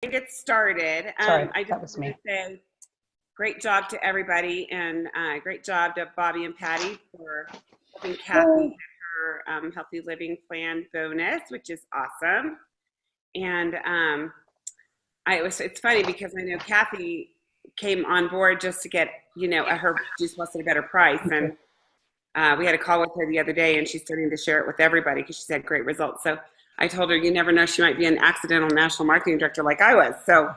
Get started. Sorry, I just that was want me. to say great job to everybody, and great job to Bobby and Patty for helping Kathy get her healthy living plan bonus, which is awesome. And it's funny because I know Kathy came on board just to get her juice plus at a better price, and we had a call with her the other day, and she's starting to share it with everybody because she's had great results. So I told her, you never know, she might be an accidental national marketing director like I was. So,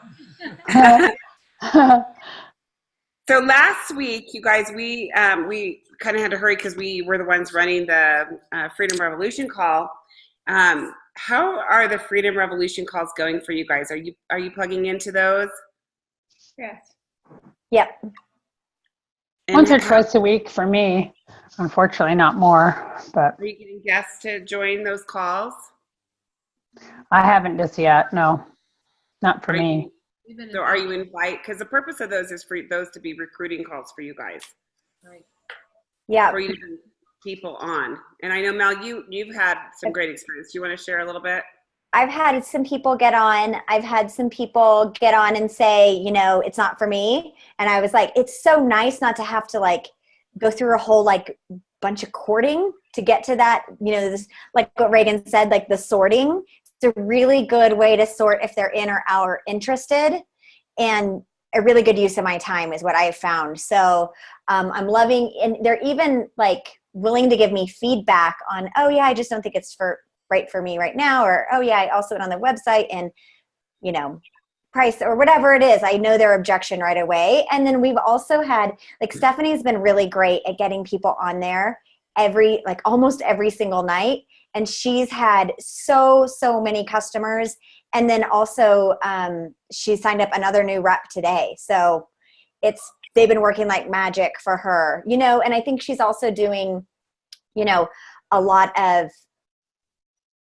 so last week, you guys, we kind of had to hurry because we were the ones running the Freedom Revolution call. How are the Freedom Revolution calls going for you guys? Are you plugging into those? Yes. Yep. Once or twice a week for me. Unfortunately, not more. But are you getting guests to join those calls? I haven't just yet. No, not for me. So are you invite? Because the purpose of those is for those to be recruiting calls for you guys. Right. Yeah. For you to bring people on. And I know, Mel, you've had some great experience. Do you want to share a little bit? I've had some people get on. I've had some people get on and say, it's not for me. And I was like, it's so nice not to have to go through a whole bunch of courting to get to that, this, like what Reagan said, the sorting. It's a really good way to sort if they're in or out or interested, and a really good use of my time is what I have found. So I'm loving, and they're even willing to give me feedback on, oh yeah, I just don't think it's right for me right now, or oh yeah, I also went on the website and price or whatever it is. I know their objection right away. And then we've also had Stephanie's been really great at getting people on there almost every single night. And she's had so many customers. And then also she signed up another new rep today. So they've been working like magic for her, and I think she's also doing, a lot of,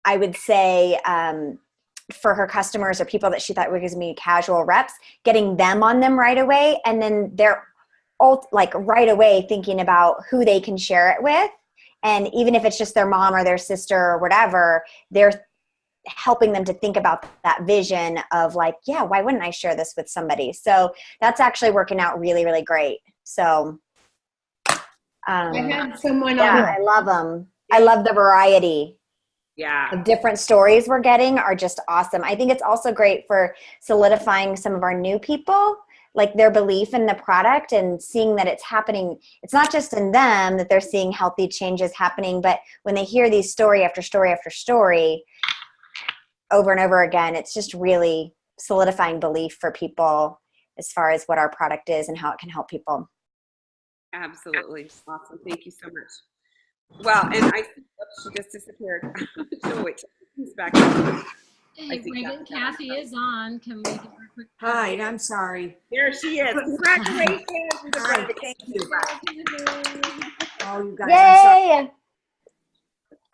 I would say, for her customers or people that she thought were going to be casual reps, getting them on them right away. And then they're all right away thinking about who they can share it with. And even if it's just their mom or their sister or whatever, they're helping them to think about that vision of yeah, why wouldn't I share this with somebody? So that's actually working out really, really great. So I had someone yeah, on. I love them. I love the variety. Yeah. The different stories we're getting are just awesome. I think it's also great for solidifying some of our new people, their belief in the product and seeing that it's happening. It's not just in them that they're seeing healthy changes happening, but when they hear these story after story after story over and over again, it's just really solidifying belief for people as far as what our product is and how it can help people. Absolutely. Awesome. Thank you so much. Well, and I think she just disappeared. So wait, she's back. Hey, Reagan, Kathy is on. Can we give her a quick Hi, I'm sorry. There she is. Congratulations. Hi, thank you. Oh, you guys, Yay!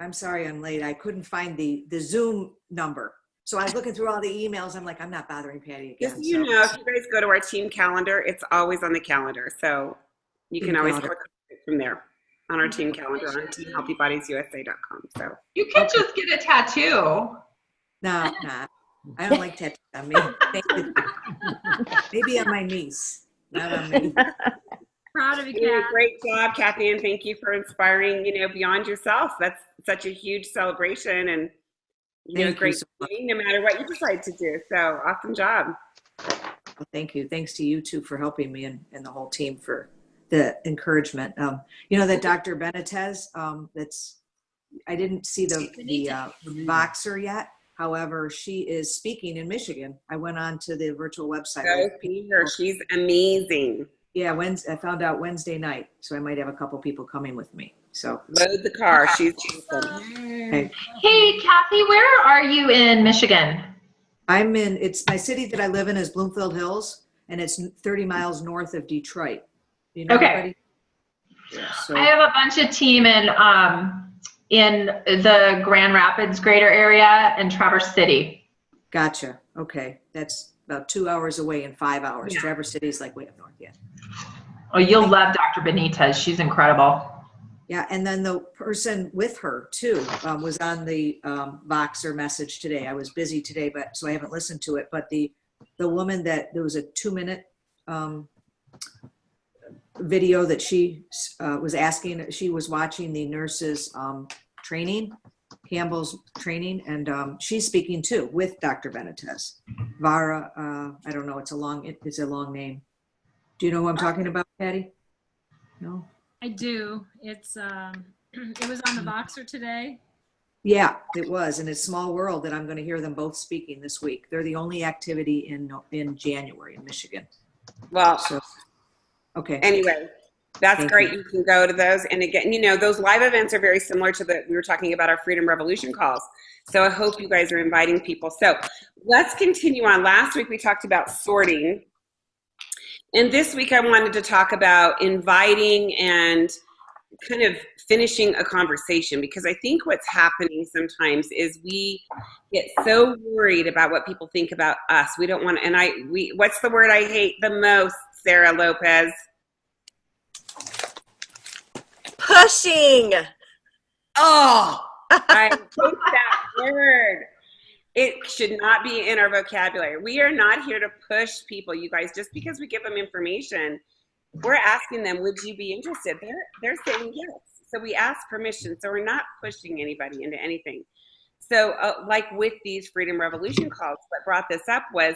I'm sorry I'm late. I couldn't find the Zoom number. So I was looking through all the emails. I'm like, I'm not bothering Patty again. Just if you guys go to our team calendar, it's always on the calendar. So you can always click from there on our team calendar on teamhealthybodiesusa.com. So you can just get a tattoo. No, I don't like tattoos on me. Maybe on my niece, not on me. Proud of you, Kat. Great job, Kathy, and thank you for inspiring, beyond yourself. That's such a huge celebration, and great thing no matter what you decide to do. So awesome job. Well, thank you. Thanks to you too for helping me and the whole team for the encouragement. That Dr. Benitez, I didn't see the Voxer yet. However, she is speaking in Michigan. I went on to the virtual website. Go see her. She's amazing. Yeah, I found out Wednesday night, so I might have a couple people coming with me. So load the car. She's awesome. Okay. Hey, Kathy, where are you in Michigan? It's my city that I live in is Bloomfield Hills, and it's 30 miles north of Detroit. Do you know anybody? Yeah, so. I have a bunch of team in the Grand Rapids greater area and Traverse City. Gotcha. Okay. That's about 2 hours away in 5 hours. Yeah. Traverse City is way up north. Yeah. Oh, you'll love Dr. Benitez. She's incredible. Yeah. And then the person with her too was on the Voxer message today. I was busy today, so I haven't listened to it, but the the woman there was a 2-minute video that she was asking, she was watching the nurses training, Campbell's training, and she's speaking too with Dr. Benitez. Vara, I don't know, it's a long name. Do you know who I'm talking about, Patty? No? I do. It's it was on the Boxer today. Yeah, it was, and it's small world that I'm going to hear them both speaking this week. They're the only activity in January in Michigan. Well, So, okay. anyway, that's Thank great. you. You can go to those. And again, those live events are very similar to we were talking about our Freedom Revolution calls. So I hope you guys are inviting people. So let's continue on. Last week we talked about sorting. And this week I wanted to talk about inviting and kind of finishing a conversation, because I think what's happening sometimes is we get so worried about what people think about us. We don't want to, what's the word I hate the most, Sarah Lopez? Pushing. Oh, I hate that word. It should not be in our vocabulary. We are not here to push people, you guys. Just because we give them information, we're asking them, would you be interested? They're saying yes. So we ask permission. So we're not pushing anybody into anything. So like with these Freedom Revolution calls, what brought this up was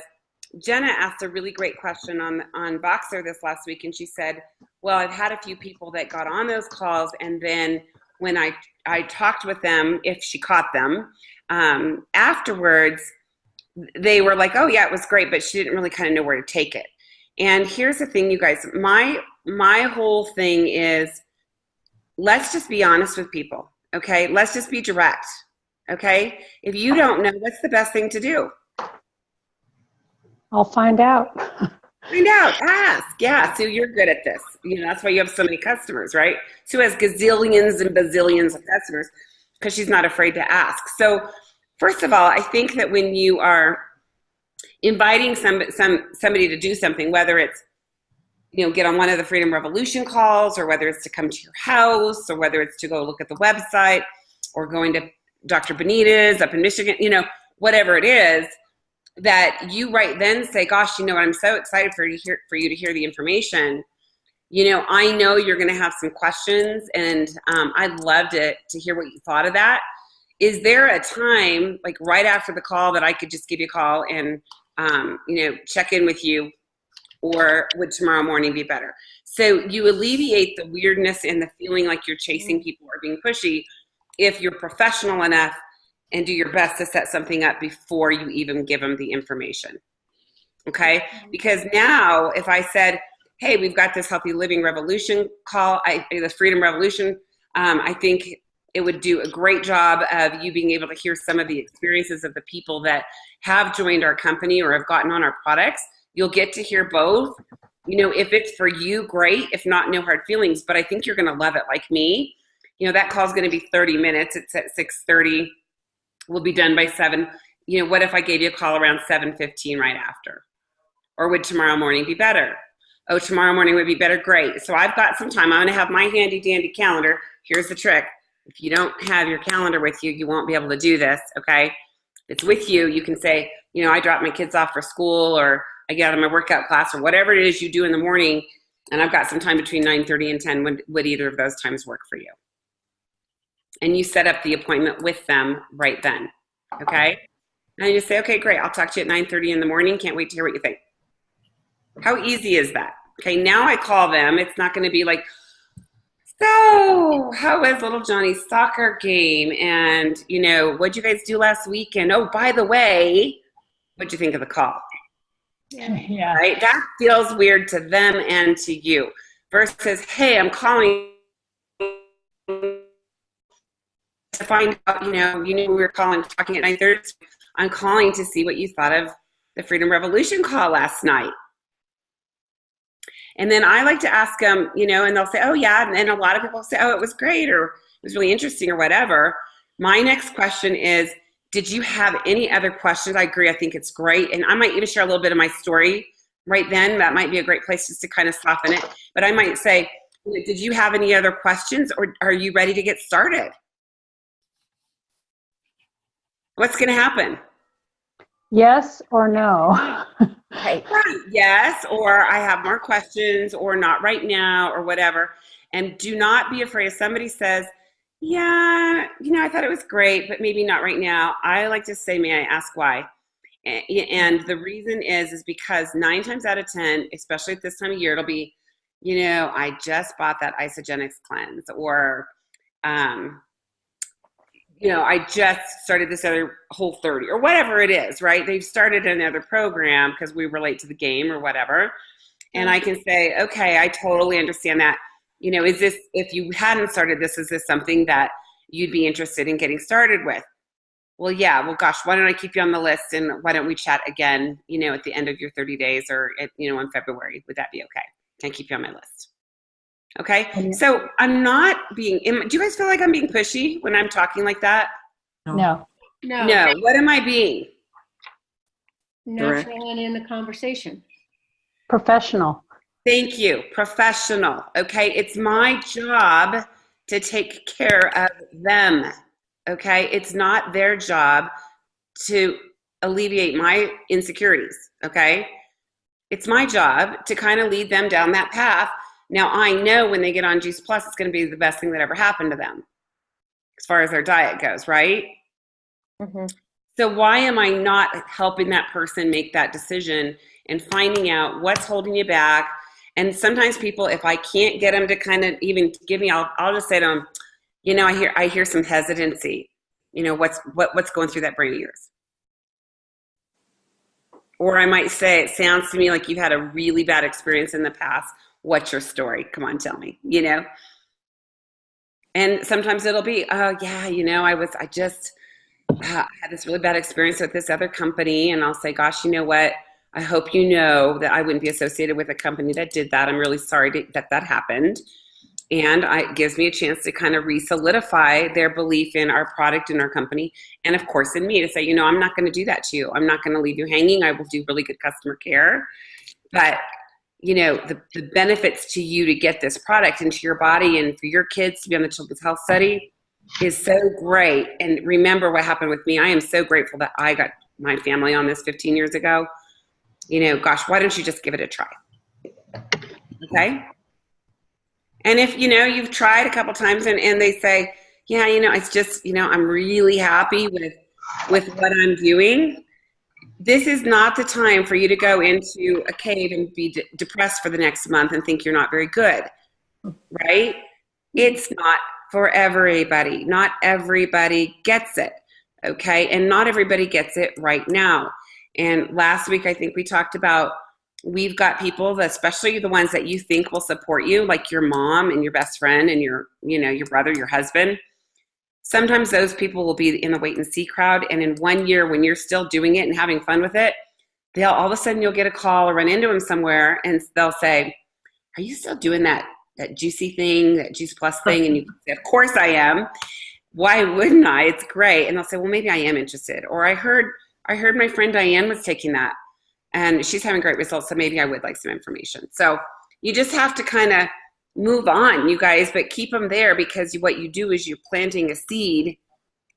Jenna asked a really great question on Boxer this last week. And she said, well, I've had a few people that got on those calls. And then when I talked with them, if she caught them, afterwards, they were like, oh yeah, it was great, but she didn't really kind of know where to take it. And here's the thing, you guys, my whole thing is, let's just be honest with people, okay? Let's just be direct, okay? If you don't know, what's the best thing to do? I'll find out. Find out, ask. Yeah, Sue, you're good at this. That's why you have so many customers, right? Sue has gazillions and bazillions of customers because she's not afraid to ask. So first of all, I think that when you are inviting somebody to do something, whether it's get on one of the Freedom Revolution calls, or whether it's to come to your house, or whether it's to go look at the website, or going to Dr. Benitez up in Michigan, whatever it is, that you right then say, gosh, I'm so excited for you to hear the information. I know you're going to have some questions, and I'd love to hear what you thought of that. Is there a time, like right after the call, that I could just give you a call and check in with you, or would tomorrow morning be better? So you alleviate the weirdness and the feeling like you're chasing people or being pushy if you're professional enough and do your best to set something up before you even give them the information, okay? Because now if I said, hey, we've got this Healthy Living Revolution call, the Freedom Revolution, I think it would do a great job of you being able to hear some of the experiences of the people that have joined our company or have gotten on our products. You'll get to hear both. If it's for you, great. If not, no hard feelings. But I think you're going to love it like me. That call is going to be 30 minutes. It's at 6:30. We'll be done by 7. What if I gave you a call around 7:15 right after? Or would tomorrow morning be better? Oh, tomorrow morning would be better. Great. So I've got some time. I'm going to have my handy dandy calendar. Here's the trick. If you don't have your calendar with you, you won't be able to do this, okay? If it's with you, you can say, I drop my kids off for school, or I get out of my workout class, or whatever it is you do in the morning, and I've got some time between 9:30 and 10. Would either of those times work for you? And you set up the appointment with them right then, okay? And you say, okay, great. I'll talk to you at 9:30 in the morning. Can't wait to hear what you think. How easy is that? Okay, now I call them. It's not going to be like, so how was little Johnny's soccer game? And, what'd you guys do last weekend? Oh, by the way, what'd you think of the call? Yeah. Right? That feels weird to them and to you. Versus, hey, I'm calling to find out, you knew we were talking at 9:30. I'm calling to see what you thought of the Freedom Revolution call last night. And then I like to ask them, and they'll say, oh yeah. And a lot of people say, oh, it was great, or it was really interesting, or whatever. My next question is, did you have any other questions? I agree. I think it's great. And I might even share a little bit of my story right then. That might be a great place just to kind of soften it. But I might say, did you have any other questions, or are you ready to get started? What's going to happen? Yes or no? Right. Yes, or I have more questions, or not right now, or whatever. And do not be afraid if somebody says, yeah, I thought it was great, but maybe not right now. I like to say, may I ask why? And the reason is because 9 times out of 10, especially at this time of year, it'll be, I just bought that Isagenix cleanse, or, I just started this other Whole30, or whatever it is, right? They've started another program because we relate to the game or whatever. And I can say, okay, I totally understand that. Is this, if you hadn't started this, is this something that you'd be interested in getting started with? Well, yeah, well, gosh, why don't I keep you on the list, and why don't we chat again, at the end of your 30 days, or, in February? Would that be okay? Can I keep you on my list? Okay. So I'm not being, do you guys feel like I'm being pushy when I'm talking like that? No. No. What am I being? Natural and in the conversation. Professional. Thank you. Professional. Okay. It's my job to take care of them. Okay. It's not their job to alleviate my insecurities. Okay. It's my job to kind of lead them down that path. Now, I know when they get on Juice Plus, it's going to be the best thing that ever happened to them as far as their diet goes, right? Mm-hmm. So why am I not helping that person make that decision and finding out what's holding you back? And sometimes people, if I can't get them to kind of even give me, I'll just say to them, I hear some hesitancy. What's going through that brain of yours? Or I might say, it sounds to me like you've had a really bad experience in the past. What's your story? Come on, tell me, And sometimes it'll be, oh yeah, I just had this really bad experience with this other company. And I'll say, gosh, you know what? I hope you know that I wouldn't be associated with a company that did that. I'm really sorry that happened. And it gives me a chance to kind of re-solidify their belief in our product and our company. And of course in me to say, I'm not going to do that to you. I'm not going to leave you hanging. I will do really good customer care. But the benefits to you to get this product into your body and for your kids to be on the Children's Health Study is so great. And remember what happened with me. I am so grateful that I got my family on this 15 years ago. Gosh, why don't you just give it a try? Okay. And if, you've tried a couple times and they say, yeah, it's just, I'm really happy with what I'm doing. This is not the time for you to go into a cave and be depressed for the next month and think you're not very good, right? It's not for everybody. Not everybody gets it, okay? And not everybody gets it right now. And last week, I think we talked about, we've got people, that, especially the ones that you think will support you, like your mom and your best friend and your brother, your husband. Sometimes those people will be in the wait and see crowd. And in 1 year, when you're still doing it and having fun with it, all of a sudden you'll get a call or run into them somewhere and they'll say, are you still doing that juicy thing, that Juice Plus thing? And you say, of course I am. Why wouldn't I? It's great. And they'll say, well, maybe I am interested. Or I heard my friend Diane was taking that and she's having great results. So maybe I would like some information. So you just have to kind of move on, you guys, but keep them there, because what you do is you're planting a seed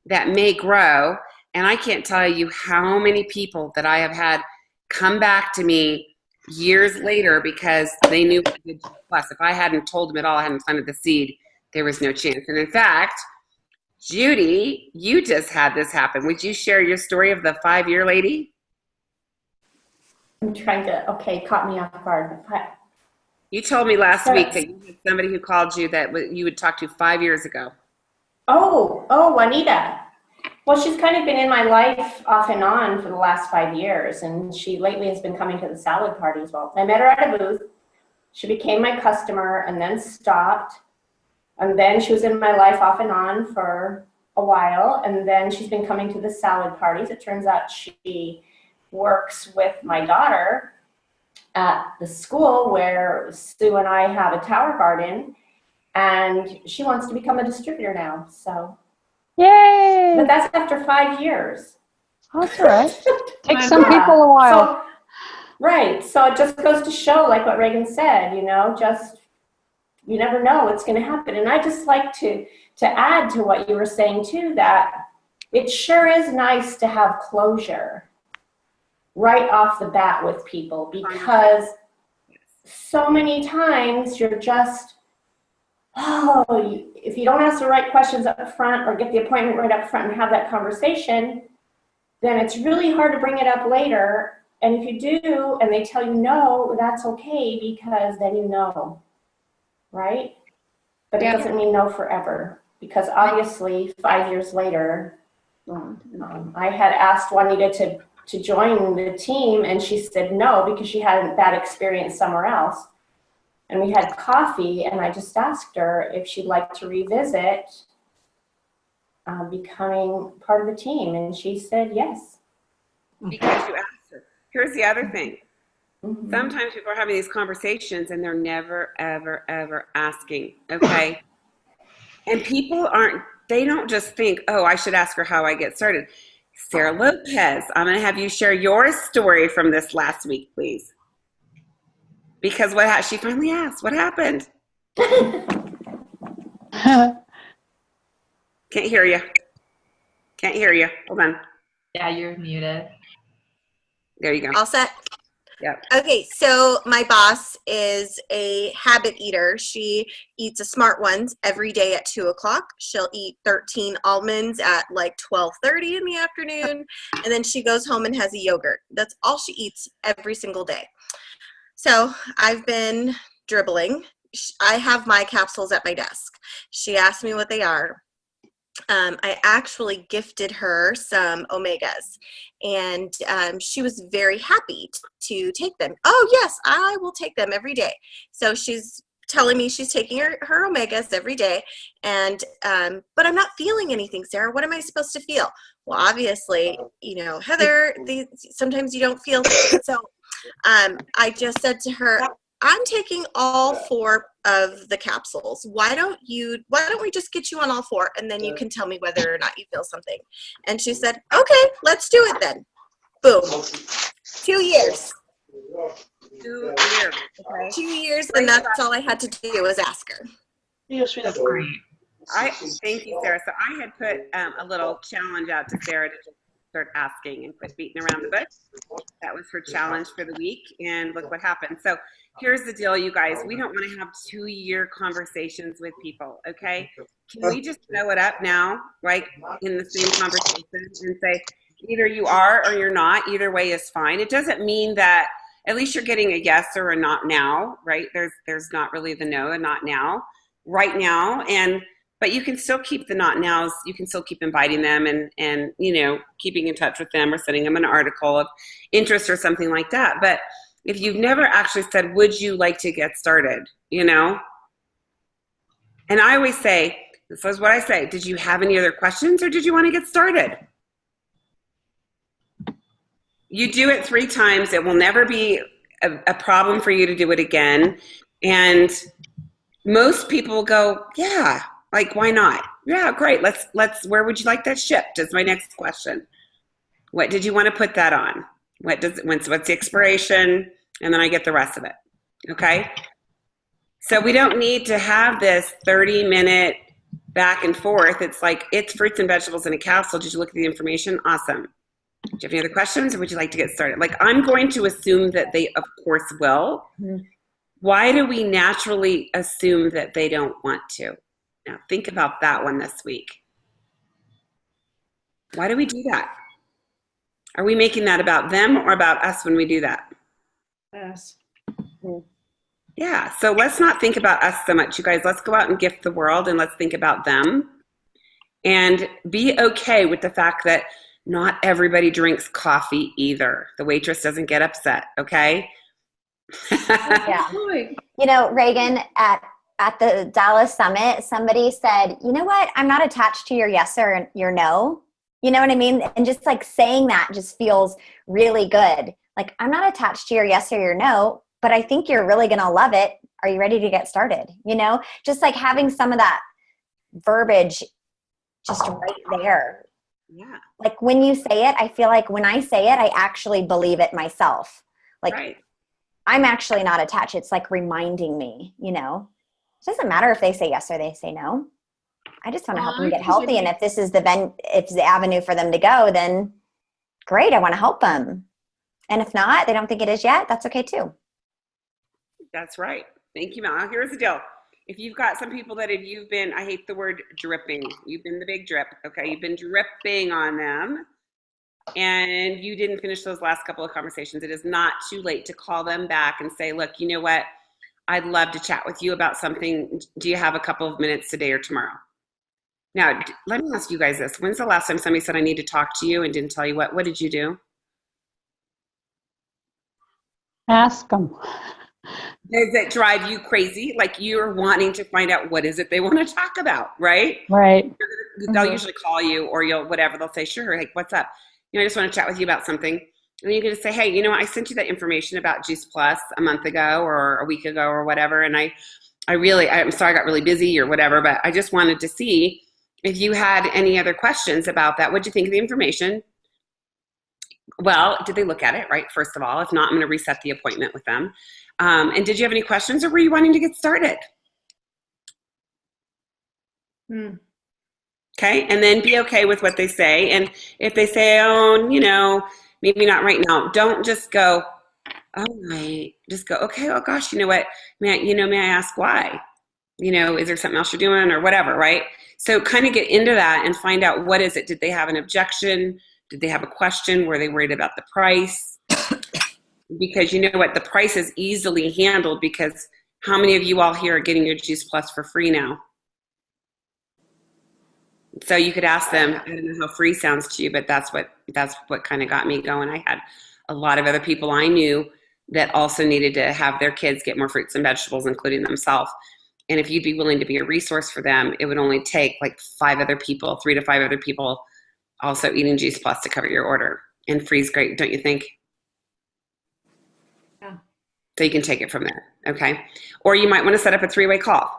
that may grow. And I can't tell you how many people that I have had come back to me years later because they knew what I did Plus. If I hadn't told them at all, I hadn't planted the seed, there was no chance. And in fact, Judy, you just had this happen. Would you share your story of the 5-year lady? I'm trying to, caught me off guard. You told me last week that you had somebody who called you that you would talk to 5 years ago. Oh, Juanita. Well, she's kind of been in my life off and on for the last 5 years, and she lately has been coming to the salad party as well. I met her at a booth. She became my customer and then stopped. And then she was in my life off and on for a while, and then she's been coming to the salad parties. It turns out she works with my daughter at the school where Sue and I have a tower garden, and she wants to become a distributor now. So, yay! But that's after 5 years. That's all right. Takes some people a while. So, right. So it just goes to show, like what Reagan said, just you never know what's going to happen. And I just like to add to what you were saying too, that it sure is nice to have closure. right off the bat with people, because so many times you're just, if you don't ask the right questions up front or get the appointment right up front and have that conversation, then it's really hard to bring it up later. And if you do, and they tell you no, that's okay, because then you know, right? But it doesn't mean no forever, because obviously 5 years later, I had asked Juanita to join the team, and she said no because she had a bad experience somewhere else. And we had coffee, and I just asked her if she'd like to revisit becoming part of the team, and she said yes. Because you asked her. Here's the other thing. Sometimes people are having these conversations and they're never, ever, ever asking, okay? And people they don't just think, oh, I should ask her how I get started. Sarah Lopez, I'm going to have you share your story from this last week, please. Because she finally asked, what happened? Can't hear you. Can't hear you. Hold on. Yeah, you're muted. There you go. All set? Yep. Okay, so my boss is a habit eater. She eats a Smart Ones every day at 2 o'clock. She'll eat 13 almonds at like 12:30 in the afternoon, and then she goes home and has a yogurt. That's all she eats every single day. So I've been dribbling. I have my capsules at my desk. She asked me what they are. I actually gifted her some Omegas, and she was very happy to take them. Oh, yes, I will take them every day. So she's telling me she's taking her Omegas every day, and but I'm not feeling anything, Sarah. What am I supposed to feel? Well, obviously, Heather, sometimes you don't feel it. So I just said to her, I'm taking all 4 of the capsules. Why don't we just get you on all 4, and then you can tell me whether or not you feel something. And she said, okay, let's do it then. Boom. 2 years. 2 years. Okay. 2 years, and that's all I had to do was ask her. That's great. Thank you, Sarah. So I had put a little challenge out to Sarah to just start asking and quit beating around the bush. That was her challenge for the week, and look what happened. So here's the deal, you guys. We don't want to have 2-year conversations with people, okay? Can we just throw it up now, right, in the same conversation and say, either you are or you're not. Either way is fine. It doesn't mean that at least you're getting a yes or a not now, right? There's not really the no and not now, right now. But you can still keep the not nows. You can still keep inviting them and keeping in touch with them or sending them an article of interest or something like that. But if you've never actually said, would you like to get started, And I always say, this is what I say, did you have any other questions or did you want to get started? You do it 3 times. It will never be a problem for you to do it again. And most people will go, yeah. Like, why not? Yeah, great. Let's, where would you like that shipped is my next question. What did you want to put that on? What's the expiration? And then I get the rest of it. Okay. So we don't need to have this 30-minute back and forth. It's like, it's fruits and vegetables in a capsule. Did you look at the information? Awesome. Do you have any other questions or would you like to get started? Like, I'm going to assume that they, of course, will. Mm-hmm. Why do we naturally assume that they don't want to? Now, think about that one this week. Why do we do that? Are we making that about them or about us when we do that? Us. Yeah, so let's not think about us so much, you guys. Let's go out and gift the world and let's think about them. And be okay with the fact that not everybody drinks coffee either. The waitress doesn't get upset, okay? Yeah. Reagan, at the Dallas Summit, somebody said, you know what? I'm not attached to your yes or your no. You know what I mean? And just like saying that just feels really good. Like, I'm not attached to your yes or your no, but I think you're really going to love it. Are you ready to get started? Just like having some of that verbiage just right there. Yeah. Like when you say it, I feel like when I say it, I actually believe it myself. Like, right. I'm actually not attached. It's like reminding me, It doesn't matter if they say yes or they say no. I just want to help them get healthy. And if this is the avenue for them to go, then great. I want to help them. And if not, they don't think it is yet, that's okay too. That's right. Thank you, Mel. Now, here's the deal. If you've got some people that if you've been, I hate the word dripping. You've been the big drip. Okay. You've been dripping on them and you didn't finish those last couple of conversations. It is not too late to call them back and say, look, you know what? I'd love to chat with you about something. Do you have a couple of minutes today or tomorrow? Now, let me ask you guys this. When's the last time somebody said, I need to talk to you and didn't tell you what? What did you do? Ask them. Does it drive you crazy? Like you're wanting to find out what is it they want to talk about, right? Right. They'll usually call you or you'll whatever. They'll say, sure, like, what's up? You know, I just want to chat with you about something. And you can just say, hey, you know, I sent you that information about Juice Plus a month ago or a week ago or whatever. And I'm sorry I got really busy or whatever, but I just wanted to see if you had any other questions about that. What'd you think of the information? Well, did they look at it, right? First of all, if not, I'm going to reset the appointment with them. And did you have any questions or were you wanting to get started? Okay. And then be okay with what they say. And if they say, oh, you know, maybe not right now, don't just go, oh, right. Just go, okay, oh gosh, you know what? May I ask why? You know, is there something else you're doing or whatever, right? So kind of get into that and find out what is it? Did they have an objection? Did they have a question? Were they worried about the price? Because you know what? The price is easily handled because how many of you all here are getting your Juice Plus for free now? So you could ask them, I don't know how free sounds to you, but that's what kind of got me going. I had a lot of other people I knew that also needed to have their kids get more fruits and vegetables, including themselves. And if you'd be willing to be a resource for them, it would only take like 3 to 5 other people also eating Juice Plus to cover your order. And free's great, don't you think? Yeah. So you can take it from there, okay? Or you might want to set up a 3-way call.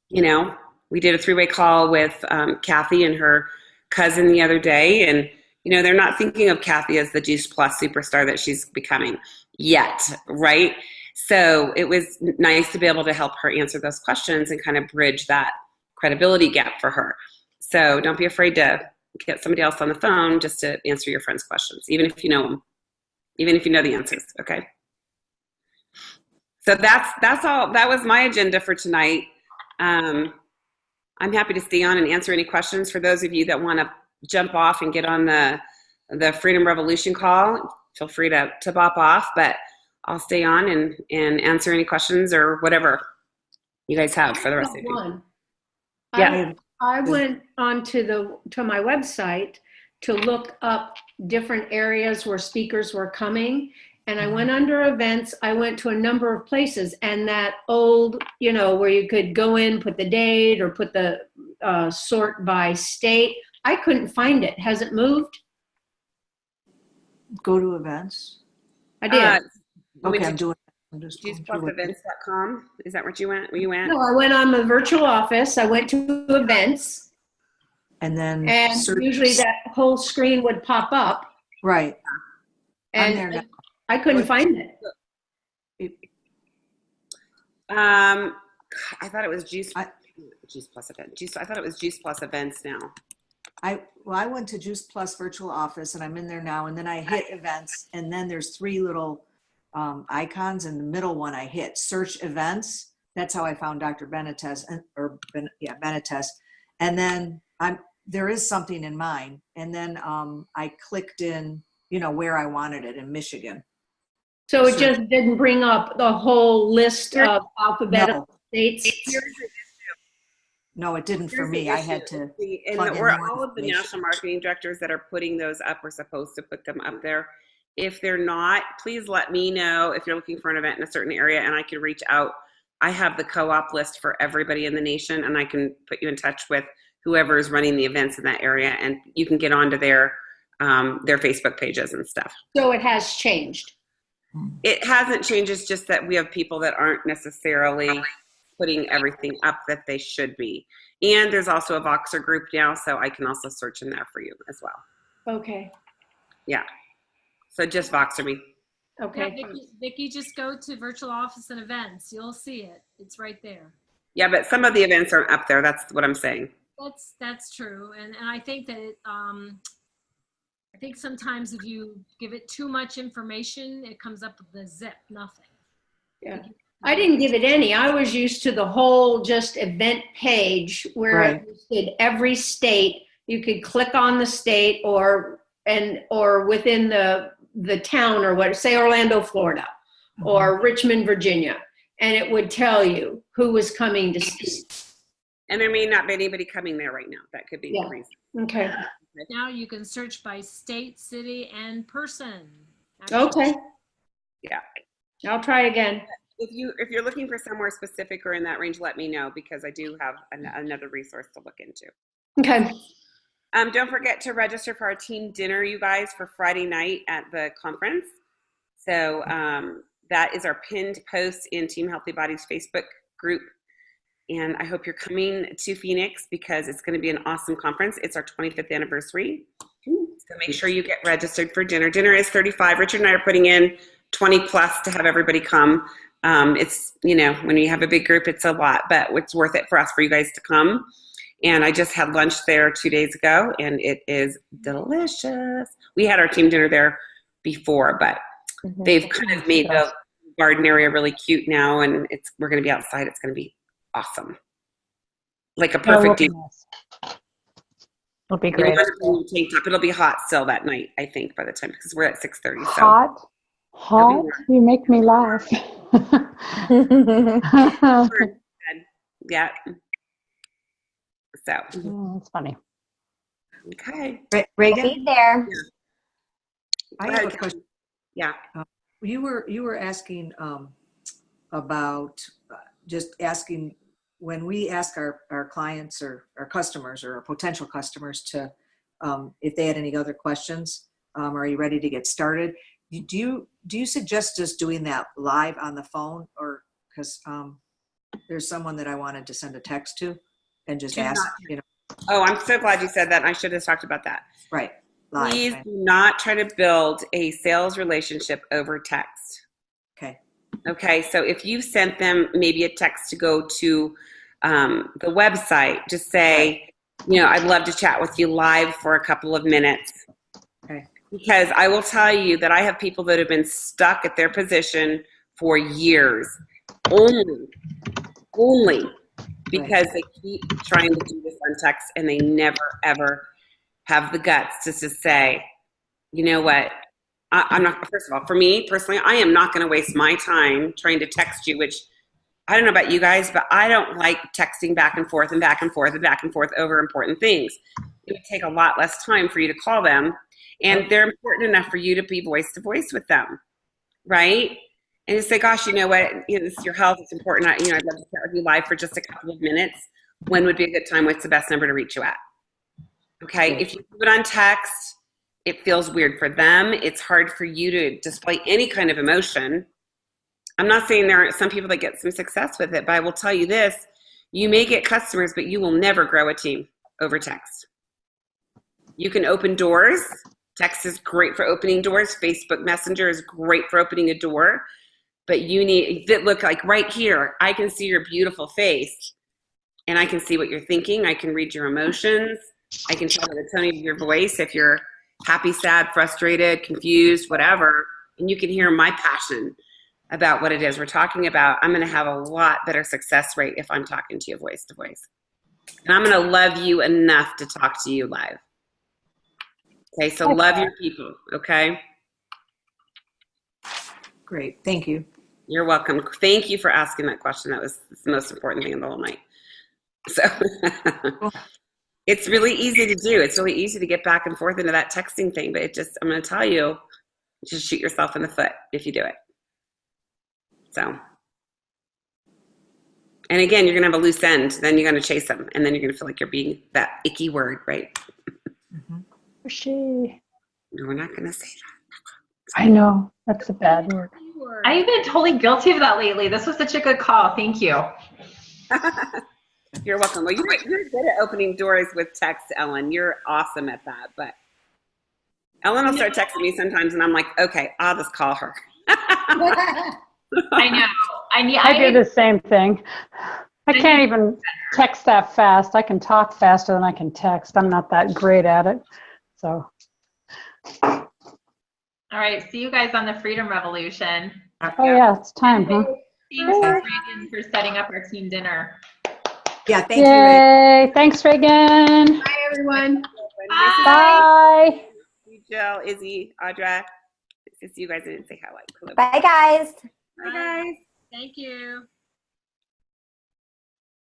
You know, we did a 3-way call with Kathy and her cousin the other day, and you know, they're not thinking of Kathy as the Juice Plus superstar that she's becoming yet, right? So it was nice to be able to help her answer those questions and kind of bridge that credibility gap for her. So don't be afraid to get somebody else on the phone just to answer your friend's questions, even if you know them, even if you know the answers, okay? So that's all. That was my agenda for tonight. I'm happy to stay on and answer any questions for those of you that want to jump off and get on the Freedom Revolution call. Feel free to bop off, but I'll stay on and answer any questions or whatever you guys have for the rest of you. Yeah. I went onto my website to look up different areas where speakers were coming, and I went under events. I went to a number of places, and that old, you know, where you could go in, put the date or put the sort by state, I couldn't find it. Has it moved? Go to events. I did. Okay, I'm doing it. JuicePlusEvents.com. Is that what you went? No, I went on the virtual office. I went to events. And then usually that whole screen would pop up. Right. And I couldn't find it. I thought it was Juice Plus Events. I thought it was Juice Plus Events now. I went to Juice Plus virtual office and I'm in there now, and then I hit events, and then there's 3 little icons, and the middle one I hit search events. That's how I found Dr. Benitez, Benitez. And then there is something in mine, and then I clicked in, you know, where I wanted it in Michigan. So it just didn't bring up the whole list of alphabetical states? No, it didn't for me. I had to. And all of the national marketing directors that are putting those up are supposed to put them up there. If they're not, please let me know if you're looking for an event in a certain area and I can reach out. I have the co-op list for everybody in the nation, and I can put you in touch with whoever is running the events in that area, and you can get onto their Facebook pages and stuff. So it has changed. It hasn't changed. It's just that we have people that aren't necessarily putting everything up that they should be. And there's also a Voxer group now, so I can also search in there for you as well. Okay. Yeah. So just Voxer me. Okay. Yeah, Vicki, just go to virtual office and events. You'll see it. It's right there. Yeah, but some of the events aren't up there. That's what I'm saying. That's true. And I think that I think sometimes if you give it too much information, it comes up with a zip, nothing. Yeah. I didn't give it any. I was used to the whole just event page where Right. it listed every state. You could click on the state or within the town or what, say Orlando, Florida, or Richmond, Virginia, and it would tell you who was coming to speak. And there may not be anybody coming there right now. That could be Yeah. the reason. Okay. Now you can search by state, city, and person. Okay. Yeah. I'll try again. If you're looking for somewhere specific or in that range, let me know because I do have another resource to look into. Okay. Don't forget to register for our team dinner, you guys, for Friday night at the conference. So that is our pinned post in Team Healthy Bodies Facebook group. And I hope you're coming to Phoenix because it's going to be an awesome conference. It's our 25th anniversary. So make sure you get registered for dinner. Dinner is $35. Richard and I are putting in 20 plus to have everybody come. It's, when you have a big group, it's a lot, but it's worth it for you guys to come. And I just had lunch there 2 days ago, and it is delicious. We had our team dinner there before, but they've kind of made the garden area really cute now, and we're going to be outside. It's going to be awesome. Like a perfect day. It'll be great. It'll be hot still that night, I think, by the time, because we're at 6:30. Hot? You make me laugh. Yeah. So. That's funny. Okay. Reagan? Be there. I have a question. Yeah. You were asking about just asking when we ask our clients or our customers or our potential customers to if they had any other questions, are you ready to get started? Do you suggest just doing that live on the phone, or because there's someone that I wanted to send a text to and just ask, Oh, I'm so glad you said that. I should have talked about that. Right. Live. Please do not try to build a sales relationship over text. Okay. Okay. So if you've sent them maybe a text to go to the website, just say, I'd love to chat with you live for a couple of minutes. Okay. Because I will tell you that I have people that have been stuck at their position for years, only because they keep trying to do this on text and they never, ever have the guts to just say, you know what, I'm not, first of all, for me personally, I am not going to waste my time trying to text you, which I don't know about you guys, but I don't like texting back and forth and back and forth and back and forth over important things. It would take a lot less time for you to call them, and they're important enough for you to be voice to voice with them, right? And just say, gosh, you know what, this is your health, it's important. I'd love to chat with you live for just a couple of minutes. When would be a good time? What's the best number to reach you at? Okay, if you do it on text, it feels weird for them. It's hard for you to display any kind of emotion. I'm not saying there aren't some people that get some success with it, but I will tell you this, you may get customers, but you will never grow a team over text. You can open doors. Text is great for opening doors. Facebook Messenger is great for opening a door. But you need, look, like right here, I can see your beautiful face and I can see what you're thinking. I can read your emotions. I can tell by the tone of your voice if you're happy, sad, frustrated, confused, whatever. And you can hear my passion about what it is we're talking about. I'm going to have a lot better success rate if I'm talking to you voice to voice. And I'm going to love you enough to talk to you live. Okay, so love your people, okay? Great, thank you. You're welcome. Thank you for asking that question. That was the most important thing in the whole night. So it's really easy to do. It's really easy to get back and forth into that texting thing, but I'm going to tell you, just shoot yourself in the foot if you do it. So, and again, you're going to have a loose end. Then you're going to chase them, and then you're going to feel like you're being that icky word, right? She. No, we're not going to say that. I know. That's a bad word. I've been totally guilty of that lately. This was such a good call. Thank you. You're welcome. Well, you're good at opening doors with text, Ellen. You're awesome at that. But Ellen will start texting me sometimes, and I'm like, okay, I'll just call her. I know. I do the same thing. I can't even text that fast. I can talk faster than I can text. I'm not that great at it. So All right. See you guys on the Freedom Revolution. Oh yeah, it's time, huh? Thanks, Reagan, for setting up our team dinner. Yeah, thank you, Ray. Yay! Thanks, Reagan. Bye, everyone. Bye. Jill, Izzy, Audra. Since you guys didn't say hello. Bye, guys. Bye, guys. Thank you.